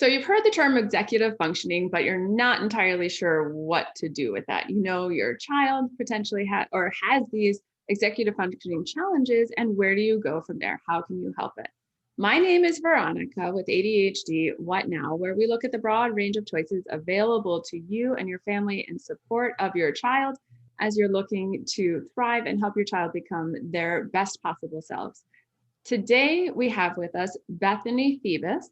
you've heard the term executive functioning, but you're not entirely sure what to do with that. You know, your child potentially has these executive functioning challenges, and where do you go from there? How can you help it? My name is Veronica with ADHD What Now, where we look at the broad range of choices available to you and your family in support of your child as you're looking to thrive and help your child become their best possible selves. Today, we have with us Bethany Febus,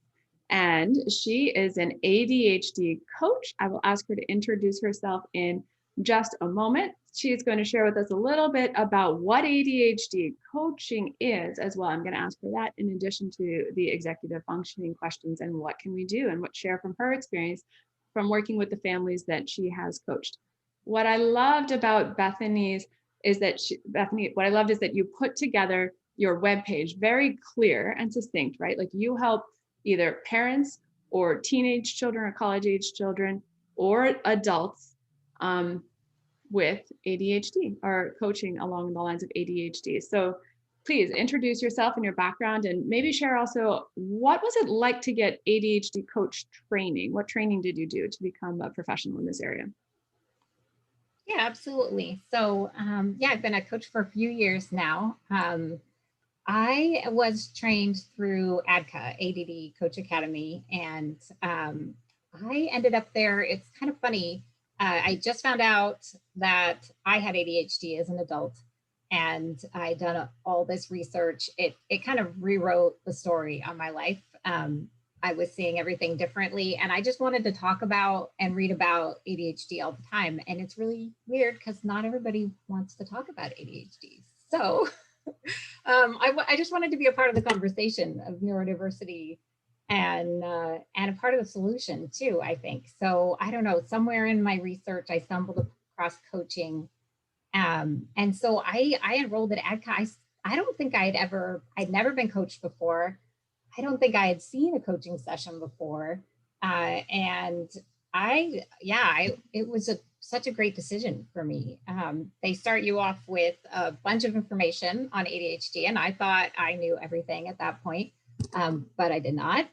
and she is an ADHD coach. I will ask her to introduce herself in just a moment. She's going to share with us a little bit about what ADHD coaching is as well. I'm going to ask her that in addition to the executive functioning questions and what can we do and what share from her experience from working with the families that she has coached. What I loved about Bethany's is that what I loved is that you put together your webpage very clear and succinct, right? Like you help either parents or teenage children or college age children or adults with ADHD or coaching along the lines of ADHD. So please introduce yourself and your background and maybe share also what was it like to get ADHD coach training? What training did you do to become a professional in this area? Yeah, absolutely. So I've been a coach for a few years now. I was trained through ADDCA, ADD Coach Academy, and I ended up there. It's kind of funny. I just found out that I had ADHD as an adult, and I'd done all this research. It kind of rewrote the story on my life. I was seeing everything differently, and I just wanted to talk about and read about ADHD all the time. And it's really weird because not everybody wants to talk about ADHD. So I just wanted to be a part of the conversation of neurodiversity and a part of the solution too, I think. So I don't know, somewhere in my research, I stumbled across coaching. And so I enrolled at ADDCA. I don't think I'd never been coached before. I don't think I had seen a coaching session before. And it was such a great decision for me. They start you off with a bunch of information on ADHD, and I thought I knew everything at that point, but I did not.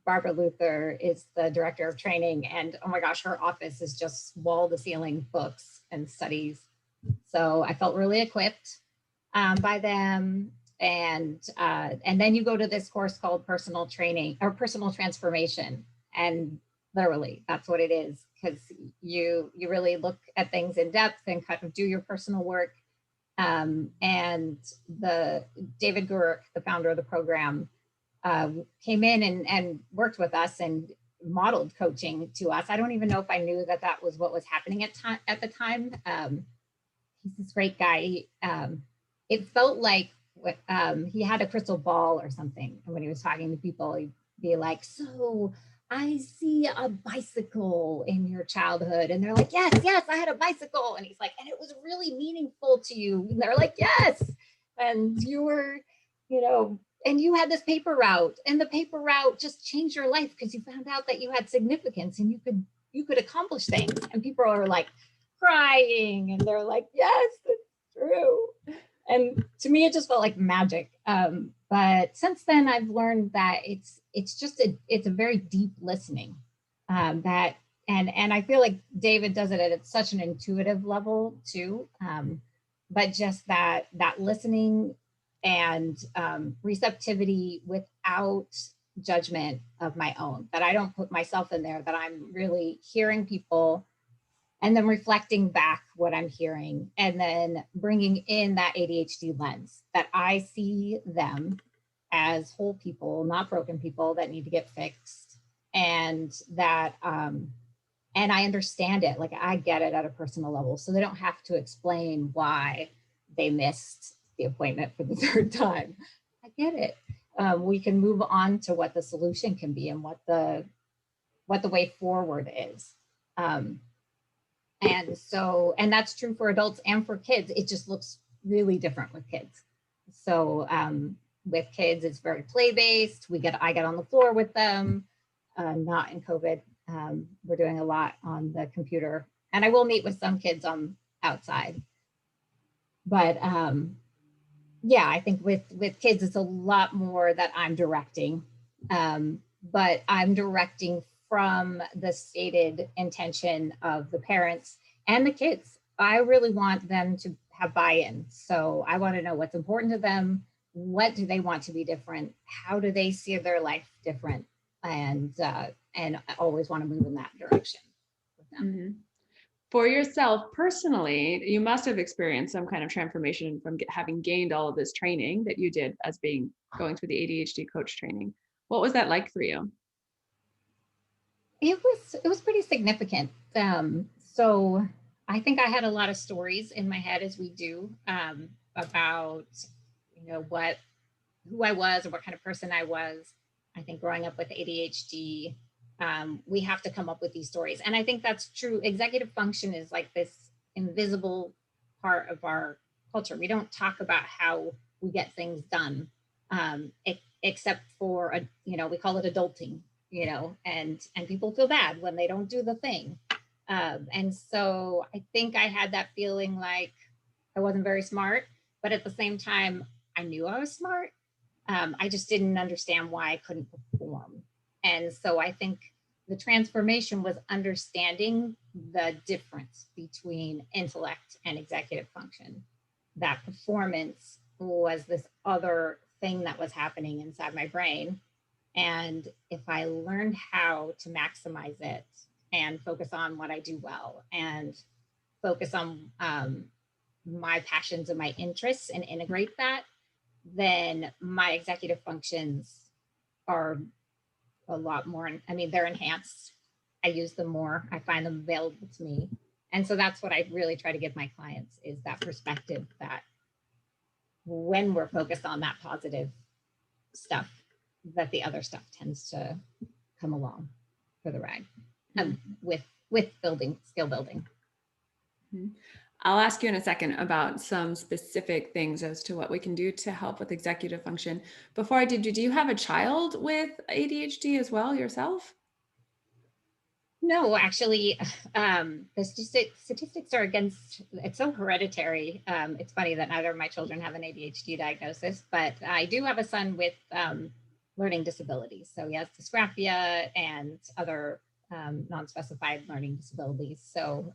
Barbara Luther is the director of training, and oh my gosh, her office is just wall-to-ceiling books and studies. So I felt really equipped by them. And then you go to this course called personal training or personal transformation. And literally that's what it is, because you really look at things in depth and kind of do your personal work. And the David Guruk, the founder of the program, came in and worked with us and modeled coaching to us. I don't even know if I knew that was what was happening at the time. He's this great guy. It felt like he had a crystal ball or something. And when he was talking to people, he'd be like, so I see a bicycle in your childhood. And they're like, yes, I had a bicycle. And he's like, and it was really meaningful to you. And they're like, yes. And you were, and you had this paper route, and the paper route just changed your life because you found out that you had significance and you could accomplish things. And people are like crying and they're like, yes, it's true. And to me, it just felt like magic. But since then, I've learned that it's a very deep listening and I feel like David does it at such an intuitive level too. But just that listening and receptivity without judgment of my own, that I don't put myself in there, that I'm really hearing people and then reflecting back what I'm hearing, and then bringing in that ADHD lens, that I see them as whole people, not broken people that need to get fixed. And that, and I understand it, like I get it at a personal level. So they don't have to explain why they missed the appointment for the third time. I get it. We can move on to what the solution can be and what the way forward is. And that's true for adults and for kids. It just looks really different with kids. So with kids, it's very play-based. I get on the floor with them, not in COVID. We're doing a lot on the computer, and I will meet with some kids on outside. But I think with kids, it's a lot more that I'm directing. but I'm directing from the stated intention of the parents and the kids. I really want them to have buy-in. So I want to know what's important to them. What do they want to be different? How do they see their life different? And I always want to move in that direction with them. Mm-hmm. For yourself personally, you must have experienced some kind of transformation from having gained all of this training that you did as going through the ADHD coach training. What was that like for you? It was pretty significant. So I think I had a lot of stories in my head, as we do, about who I was or what kind of person I was. I think growing up with ADHD, we have to come up with these stories, and I think that's true. Executive function is like this invisible part of our culture. We don't talk about how we get things done, except for we call it adulting, and people feel bad when they don't do the thing. And so I think I had that feeling like I wasn't very smart, but at the same time, I knew I was smart. I just didn't understand why I couldn't perform. And so I think the transformation was understanding the difference between intellect and executive function. That performance was this other thing that was happening inside my brain. And if I learned how to maximize it and focus on what I do well and focus on my passions and my interests and integrate that, then my executive functions are a lot more, they're enhanced. I use them more. I find them available to me. And so that's what I really try to give my clients, is that perspective that when we're focused on that positive stuff, that the other stuff tends to come along for the ride, with skill building. Mm-hmm. I'll ask you in a second about some specific things as to what we can do to help with executive function. Before I do you have a child with ADHD as well yourself? No, actually, the statistics are against, it's so hereditary. It's funny that neither of my children have an ADHD diagnosis, but I do have a son with learning disabilities. So he has dysgraphia and other non-specified learning disabilities. So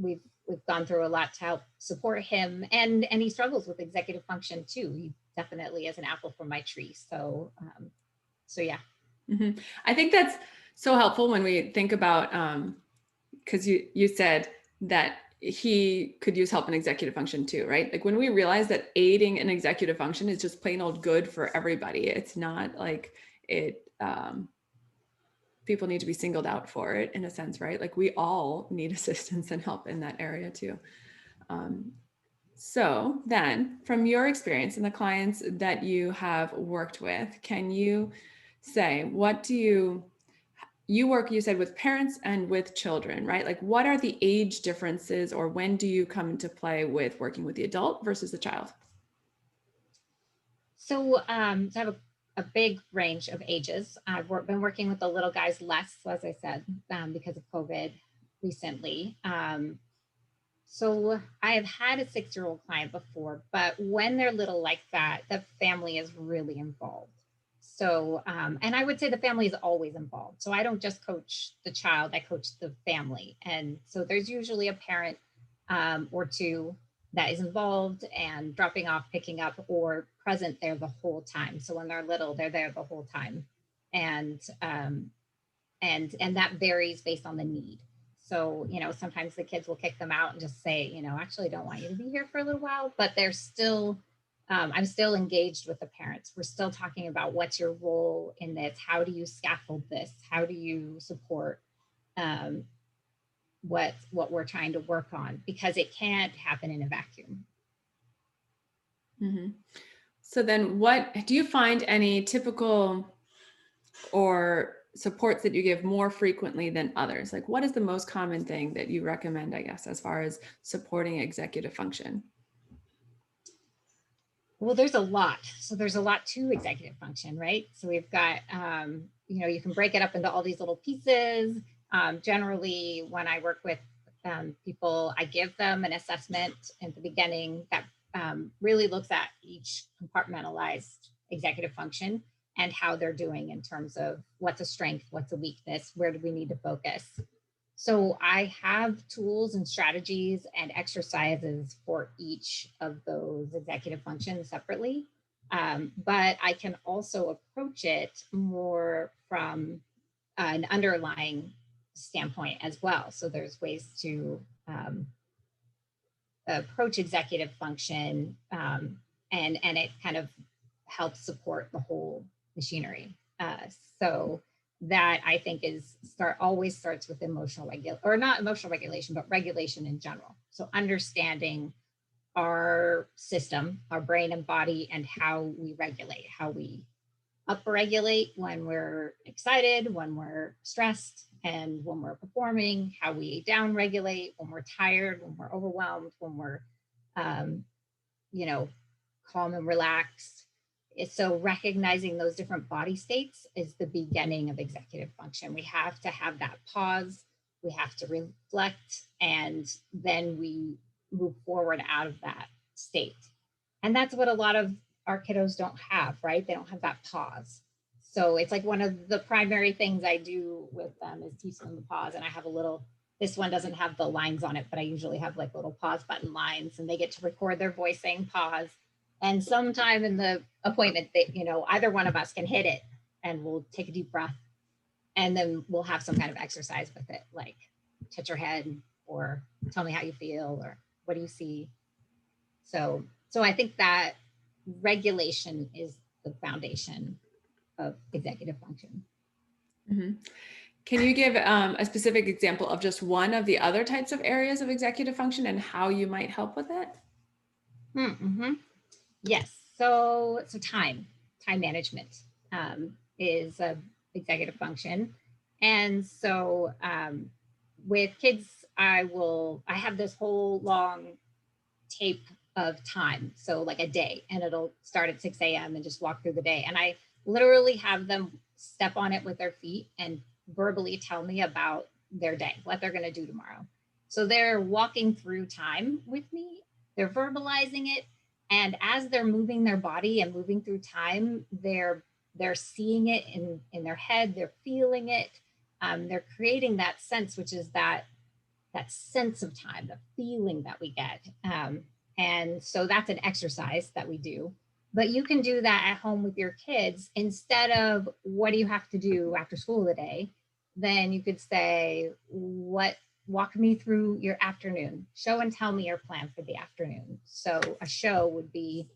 we've gone through a lot to help support him, and he struggles with executive function too. He definitely is an apple from my tree. So yeah. Mm-hmm. I think that's so helpful when we think about, because you said that he could use help in executive function too, right? Like when we realize that aiding in executive function is just plain old good for everybody. It's not like people need to be singled out for it in a sense, right? Like we all need assistance and help in that area too. So then from your experience and the clients that you have worked with, can you say, what do you work, you said, with parents and with children, right? Like what are the age differences, or when do you come into play with working with the adult versus the child? So I have a big range of ages. I've been working with the little guys less, as I said, because of COVID recently. So I have had a 6-year-old client before, but when they're little like that, the family is really involved. So, and I would say the family is always involved. So I don't just coach the child, I coach the family. And so there's usually a parent or two that is involved and dropping off, picking up, or present there the whole time. So when they're little, they're there the whole time. And that varies based on the need. So, sometimes the kids will kick them out and just say, actually, I don't want you to be here for a little while, but they're still, I'm still engaged with the parents. We're still talking about what's your role in this? How do you scaffold this? How do you support what we're trying to work on? Because it can't happen in a vacuum. Mm-hmm. So then what do you find any typical or supports that you give more frequently than others? Like what is the most common thing that you recommend, I guess, as far as supporting executive function? Well, there's a lot. So there's a lot to executive function, right? So we've got, you can break it up into all these little pieces. Generally, when I work with people, I give them an assessment at the beginning that really looks at each compartmentalized executive function and how they're doing in terms of what's a strength, what's a weakness, where do we need to focus. So I have tools and strategies and exercises for each of those executive functions separately. But I can also approach it more from an underlying standpoint as well. So there's ways to approach executive function, and it kind of helps support the whole machinery. So that I think always starts with emotional regulation, or not emotional regulation, but regulation in general. So understanding our system, our brain and body, and how we regulate, how we upregulate when we're excited, when we're stressed, and when we're performing, how we downregulate when we're tired, when we're overwhelmed, when we're, calm and relaxed. So recognizing those different body states is the beginning of executive function. We have to have that pause, we have to reflect, and then we move forward out of that state. And that's what a lot of our kiddos don't have, right? They don't have that pause. So it's like one of the primary things I do with them is teach them the pause. And I have this one doesn't have the lines on it, but I usually have like little pause button lines, and they get to record their voice saying pause. And sometime in the appointment, either one of us can hit it, and we'll take a deep breath, and then we'll have some kind of exercise with it, like touch your head, or tell me how you feel, or what do you see? So I think that regulation is the foundation of executive function. Mm-hmm. Can you give a specific example of just one of the other types of areas of executive function and how you might help with it? Mm-hmm. Yes. So time management is a executive function. And so with kids, I have this whole long tape of time. So like a day, and it'll start at 6 a.m. and just walk through the day. And I literally have them step on it with their feet and verbally tell me about their day, what they're going to do tomorrow. So they're walking through time with me, they're verbalizing it. And as they're moving their body and moving through time, they're seeing it in their head, they're feeling it. They're creating that sense, which is that sense of time, the feeling that we get. And so that's an exercise that we do. But you can do that at home with your kids. Instead of what do you have to do after school today, then you could say, walk me through your afternoon. Show and tell me your plan for the afternoon. So a show would be,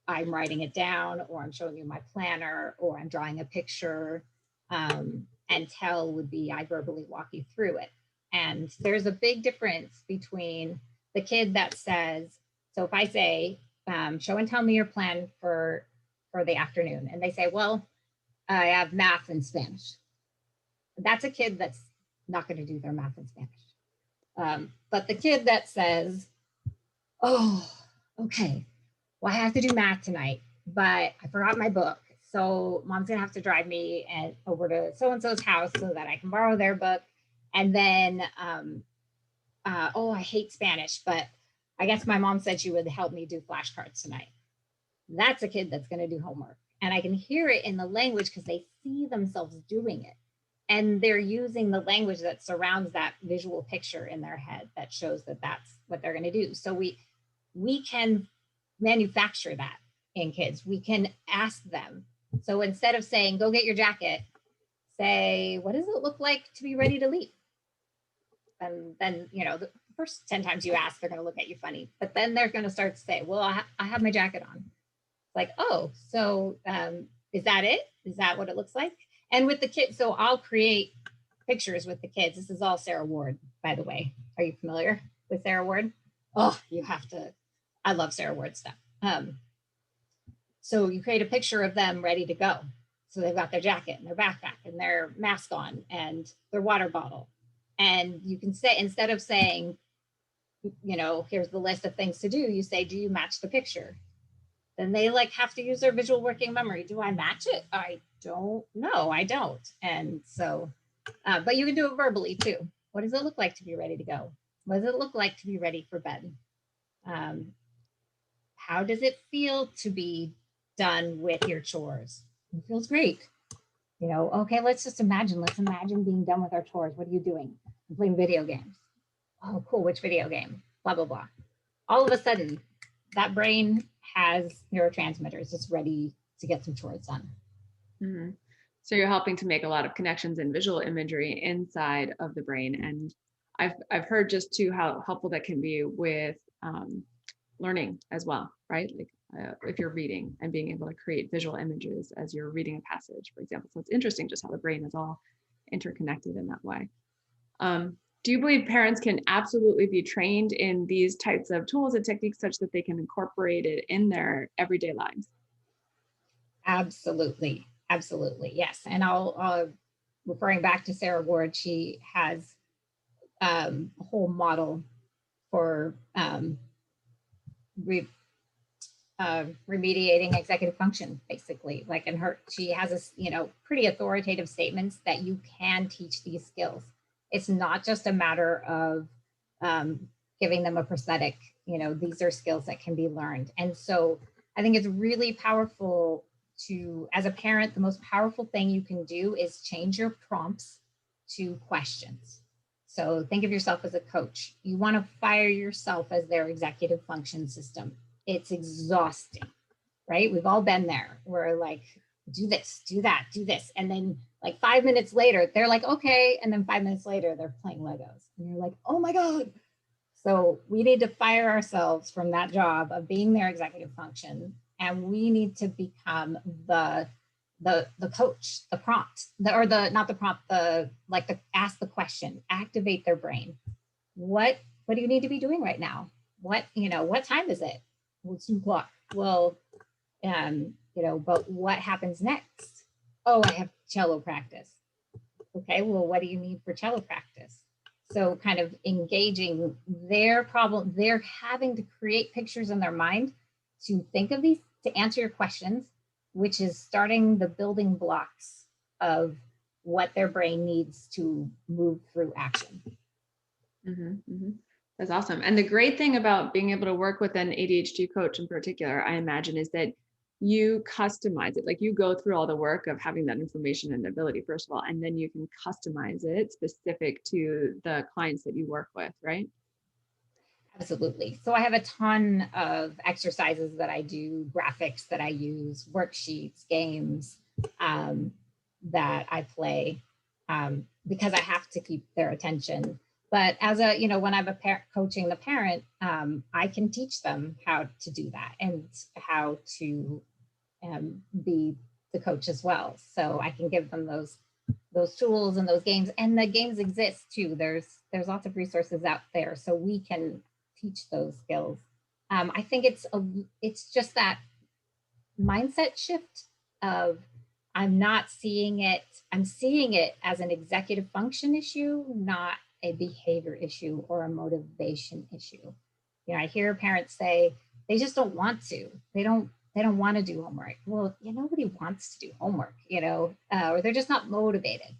I'm writing it down, or I'm showing you my planner, or I'm drawing a picture. And tell would be, I verbally walk you through it. And there's a big difference between the kid that says, so if I say, show and tell me your plan for the afternoon. And they say, well, I have math and Spanish. That's a kid that's not going to do their math and Spanish. But the kid that says, oh, okay, well, I have to do math tonight, but I forgot my book. So mom's going to have to drive me over to so-and-so's house so that I can borrow their book. And then, I hate Spanish, but I guess my mom said she would help me do flashcards tonight. That's a kid that's going to do homework. And I can hear it in the language because they see themselves doing it. And they're using the language that surrounds that visual picture in their head that shows that that's what they're going to do. So we can manufacture that in kids. We can ask them. So instead of saying, go get your jacket, say, what does it look like to be ready to leave? And then, the first 10 times you ask, they're going to look at you funny. But then they're going to start to say, well, I have my jacket on. Like, oh, so is that it? Is that what it looks like? And with the kids, so I'll create pictures with the kids. This is all Sarah Ward, by the way. Are you familiar with Sarah Ward? Oh, you have to. I love Sarah Ward stuff. So you create a picture of them ready to go. So they've got their jacket and their backpack and their mask on and their water bottle. And you can say, instead of saying, here's the list of things to do, you say, do you match the picture? Then they have to use their visual working memory. Do I match it? I don't know. I don't. And so, but you can do it verbally too. What does it look like to be ready to go? What does it look like to be ready for bed? How does it feel to be done with your chores? It feels great. You know, okay, let's imagine being done with our chores. What are you doing? I'm playing video games. Oh, cool. Which video game? Blah, blah, blah. All of a sudden, that brain has neurotransmitters. It's ready to get some chores done. Mm-hmm. So you're helping to make a lot of connections and visual imagery inside of the brain. And I've heard just too how helpful that can be with learning as well, right? Like if you're reading and being able to create visual images as you're reading a passage, for example. So it's interesting just how the brain is all interconnected in that way. Do you believe parents can absolutely be trained in these types of tools and techniques such that they can incorporate it in their everyday lives? Absolutely. Absolutely. Yes. And I'll referring back to Sarah Ward, she has a whole model for remediating executive function, basically. Like in her, she has a pretty authoritative statements that you can teach these skills. It's not just a matter of giving them a prosthetic. These are skills that can be learned. And so I think it's really powerful to, as a parent, the most powerful thing you can do is change your prompts to questions. So think of yourself as a coach. You want to fire yourself as their executive function system. It's exhausting, right? We've all been there. We're like, do this, do that, do this. And then like 5 minutes later, they're like, okay. And then 5 minutes later, they're playing Legos. And you're like, oh my God. So we need to fire ourselves from that job of being their executive function. And we need to become the coach, the prompt, ask the question, activate their brain. What do you need to be doing right now? What time is it? Well, it's 2 o'clock. Well, but what happens next? Oh, I have cello practice. Okay, well, what do you need for cello practice? So kind of engaging their problem, they're having to create pictures in their mind to think of these, to answer your questions, which is starting the building blocks of what their brain needs to move through action. Mm-hmm, mm-hmm. That's awesome. And the great thing about being able to work with an ADHD coach in particular, I imagine, is that you customize it. Like you go through all the work of having that information and ability, first of all, and then you can customize it specific to the clients that you work with, right? Absolutely. So I have a ton of exercises that I do, graphics that I use, worksheets, games that I play because I have to keep their attention. But as when I'm coaching the parent, I can teach them how to do that and how to be the coach as well. So I can give them those tools and those games, and the games exist too. There's lots of resources out there, so we can teach those skills. I think it's just that mindset shift of I'm seeing it as an executive function issue, not a behavior issue or a motivation issue. I hear parents say they just don't want to. They don't want to do homework. Well, nobody wants to do homework, or they're just not motivated.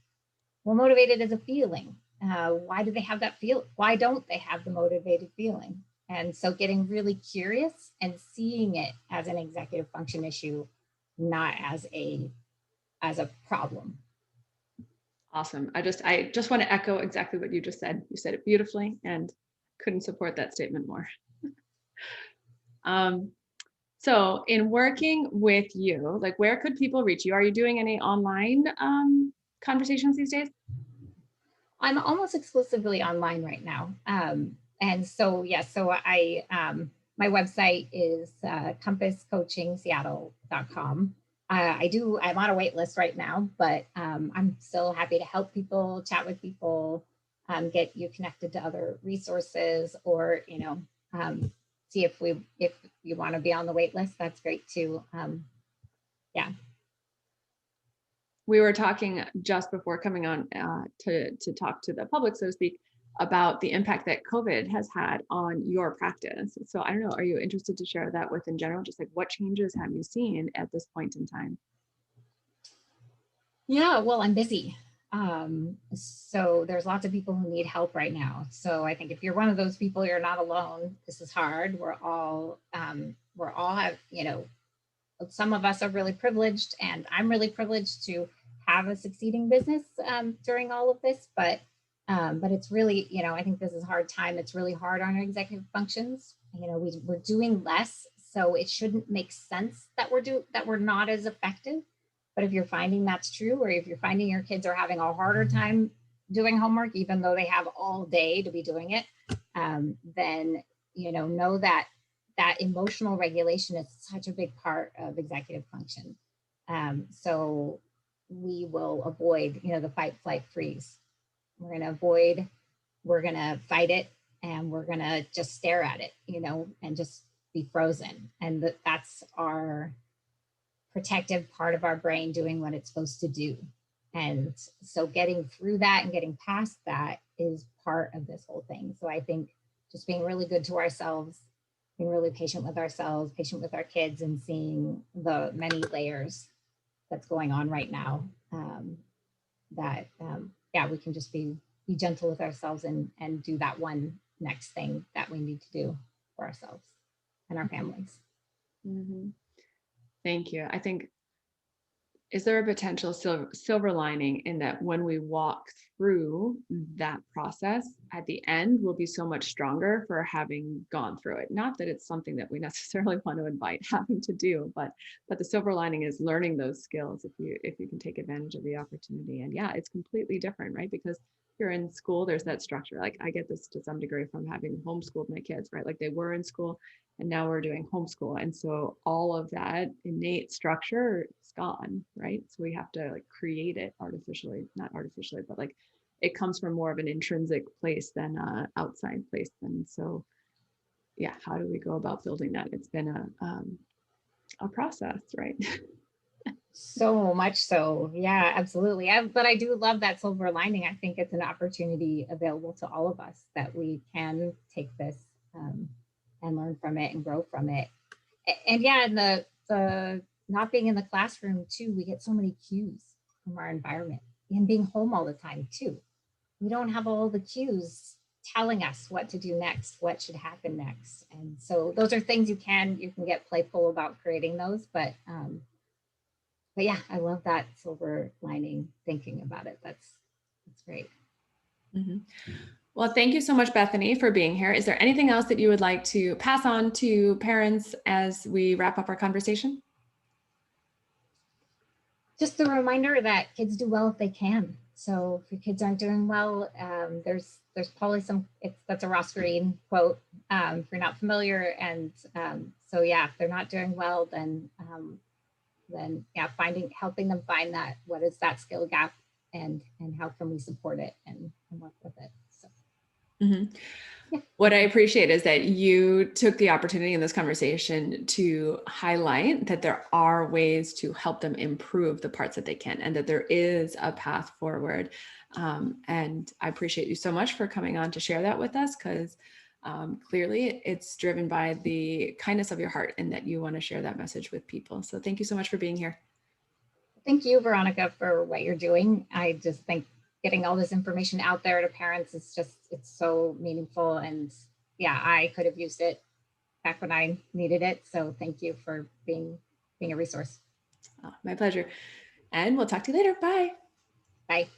Well, motivated is a feeling. Why do they have that feel? Why don't they have the motivated feeling? And so getting really curious and seeing it as an executive function issue, not as a problem. Awesome. I just want to echo exactly what you just said. You said it beautifully and couldn't support that statement more. So in working with you, like where could people reach you? Are you doing any online conversations these days? I'm almost exclusively online right now. And so, so I, my website is compasscoachingseattle.com. I'm on a wait list right now, but I'm still happy to help people, chat with people, get you connected to other resources, or, see if you want to be on the wait list, that's great too. Yeah. We were talking just before coming on to talk to the public, so to speak, about the impact that COVID has had on your practice. So I don't know, are you interested to share that with in general? Just like what changes have you seen at this point in time? Yeah, well, I'm busy. So there's lots of people who need help right now. So I think if you're one of those people, you're not alone. This is hard. We're all have, some of us are really privileged, and I'm really privileged to have a succeeding business during all of this, but it's really, I think this is a hard time. It's really hard on our executive functions. We're doing less, so it shouldn't make sense that we're not as effective. But if you're finding that's true, or if you're finding your kids are having a harder time doing homework, even though they have all day to be doing it, then know that emotional regulation is such a big part of executive function. So we will avoid, the fight, flight, freeze. We're going to fight it, and we're going to just stare at it, and just be frozen. And that's our protective part of our brain doing what it's supposed to do. And so getting through that and getting past that is part of this whole thing. So I think just being really good to ourselves, being really patient with ourselves, patient with our kids, and seeing the many layers that's going on right now, we can just be gentle with ourselves and do that one next thing that we need to do for ourselves and our families. Mm-hmm. Thank you. I think, is there a potential silver lining in that when we walk through that process, at the end, we'll be so much stronger for having gone through it? Not that it's something that we necessarily want to invite having to do, but the silver lining is learning those skills if you can take advantage of the opportunity. And yeah, it's completely different, right? Because you're in school, there's that structure. Like I get this to some degree from having homeschooled my kids, right? Like they were in school and now we're doing homeschool. And so all of that innate structure is gone, right? So we have to like create it artificially, not artificially, but like it comes from more of an intrinsic place than an outside place. And so, yeah, how do we go about building that? It's been a process, right? So much so. Yeah, absolutely. But I do love that silver lining. I think it's an opportunity available to all of us that we can take this and learn from it and grow from it. And yeah, and the not being in the classroom too, we get so many cues from our environment, and being home all the time too. We don't have all the cues telling us what to do next, what should happen next. And so those are things you can get playful about creating those, but yeah, I love that silver lining thinking about it. That's great. Mm-hmm. Well, thank you so much, Bethany, for being here. Is there anything else that you would like to pass on to parents as we wrap up our conversation? Just a reminder that kids do well if they can. So if your kids aren't doing well, there's probably that's a Ross Green quote, if you're not familiar. And so yeah, if they're not doing well, then yeah, helping them find that, what is that skill gap, and how can we support it and work with it. So. Mm-hmm. Yeah. What I appreciate is that you took the opportunity in this conversation to highlight that there are ways to help them improve the parts that they can, and that there is a path forward. And I appreciate you so much for coming on to share that with us, because clearly it's driven by the kindness of your heart and that you want to share that message with people. So thank you so much for being here. Thank you, Veronica, for what you're doing. I just think getting all this information out there to parents is it's so meaningful. And yeah, I could have used it back when I needed it. So thank you for being a resource. Oh, my pleasure. And we'll talk to you later. Bye. Bye.